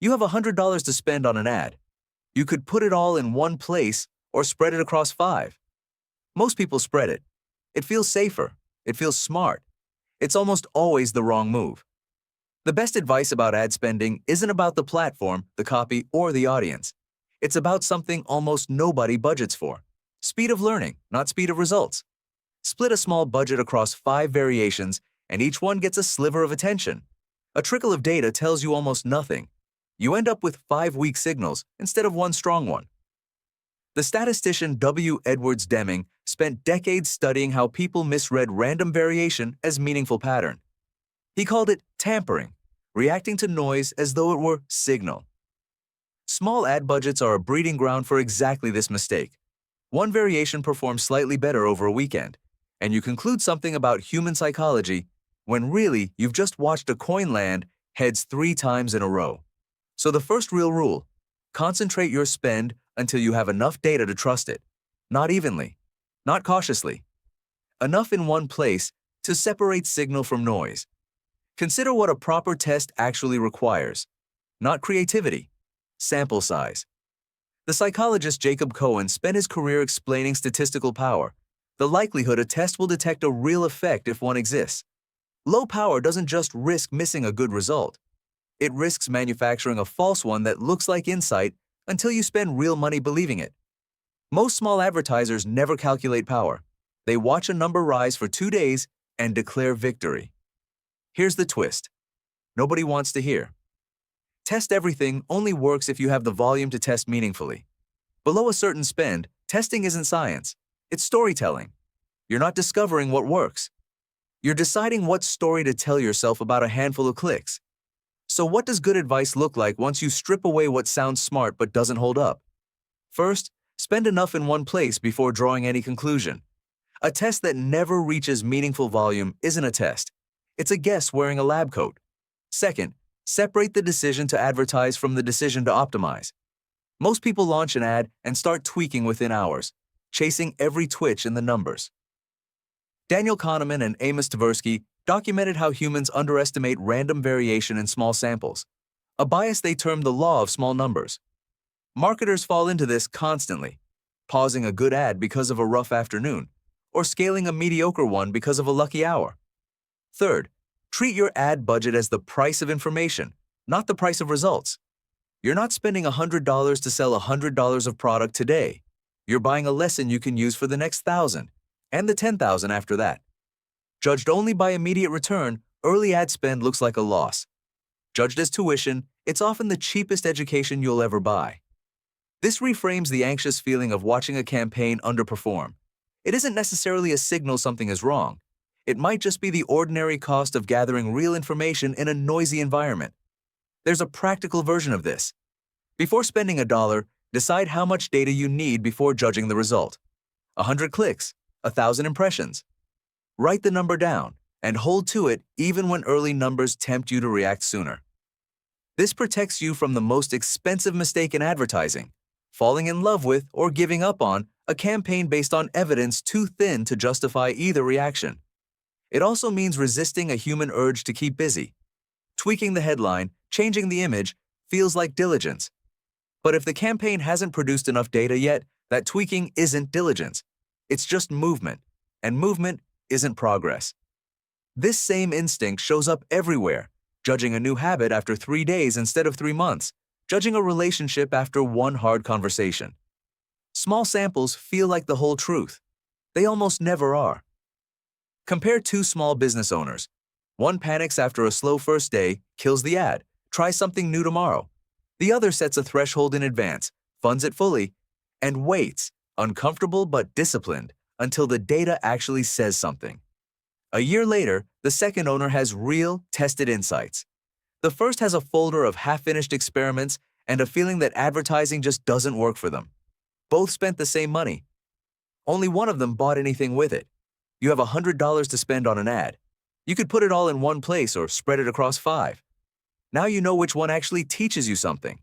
You have $100 to spend on an ad. You could put it all in one place or spread it across 5. Most people spread it. It feels safer. It feels smart. It's almost always the wrong move. The best advice about ad spending isn't about the platform, the copy, or the audience. It's about something almost nobody budgets for. Speed of learning, not speed of results. Split a small budget across 5 variations, and each one gets a sliver of attention. A trickle of data tells you almost nothing. You end up with 5 weak signals instead of 1 strong one. The statistician W. Edwards Deming spent decades studying how people misread random variation as meaningful pattern. He called it tampering, reacting to noise as though it were signal. Small ad budgets are a breeding ground for exactly this mistake. One variation performs slightly better over a weekend, and you conclude something about human psychology when really you've just watched a coin land heads 3 times in a row. So the first real rule: concentrate your spend until you have enough data to trust it. Not evenly, not cautiously. Enough in one place to separate signal from noise. Consider what a proper test actually requires. Not creativity, sample size. The psychologist Jacob Cohen spent his career explaining statistical power, the likelihood a test will detect a real effect if one exists. Low power doesn't just risk missing a good result. It risks manufacturing a false one that looks like insight until you spend real money believing it. Most small advertisers never calculate power. They watch a number rise for 2 days and declare victory. Here's the twist. Nobody wants to hear. Test everything only works if you have the volume to test meaningfully. Below a certain spend, testing isn't science. It's storytelling. You're not discovering what works. You're deciding what story to tell yourself about a handful of clicks. So what does good advice look like once you strip away what sounds smart but doesn't hold up? First, spend enough in one place before drawing any conclusion. A test that never reaches meaningful volume isn't a test. It's a guess wearing a lab coat. Second, separate the decision to advertise from the decision to optimize. Most people launch an ad and start tweaking within hours, chasing every twitch in the numbers. Daniel Kahneman and Amos Tversky documented how humans underestimate random variation in small samples, a bias they term the law of small numbers. Marketers fall into this constantly, pausing a good ad because of a rough afternoon, or scaling a mediocre one because of a lucky hour. Third, treat your ad budget as the price of information, not the price of results. You're not spending $100 to sell $100 of product today. You're buying a lesson you can use for the next 1,000, and the 10,000 after that. Judged only by immediate return, early ad spend looks like a loss. Judged as tuition, it's often the cheapest education you'll ever buy. This reframes the anxious feeling of watching a campaign underperform. It isn't necessarily a signal something is wrong. It might just be the ordinary cost of gathering real information in a noisy environment. There's a practical version of this. Before spending $1, decide how much data you need before judging the result. 100 clicks, 1,000 impressions. Write the number down and hold to it even when early numbers tempt you to react sooner. This protects you from the most expensive mistake in advertising: falling in love with or giving up on a campaign based on evidence too thin to justify either reaction. It also means resisting a human urge to keep busy. Tweaking the headline, changing the image, feels like diligence. But if the campaign hasn't produced enough data yet, that tweaking isn't diligence. It's just movement, and movement isn't progress. This same instinct shows up everywhere: judging a new habit after 3 days instead of 3 months, judging a relationship after one hard conversation. Small samples feel like the whole truth. They almost never are. Compare 2 small business owners. One panics after a slow first day, kills the ad, tries something new tomorrow. The other sets a threshold in advance, funds it fully, and waits, uncomfortable but disciplined, until the data actually says something. A year later, the second owner has real, tested insights. The first has a folder of half-finished experiments and a feeling that advertising just doesn't work for them. Both spent the same money. Only one of them bought anything with it. You have $100 to spend on an ad. You could put it all in one place or spread it across 5. Now you know which one actually teaches you something.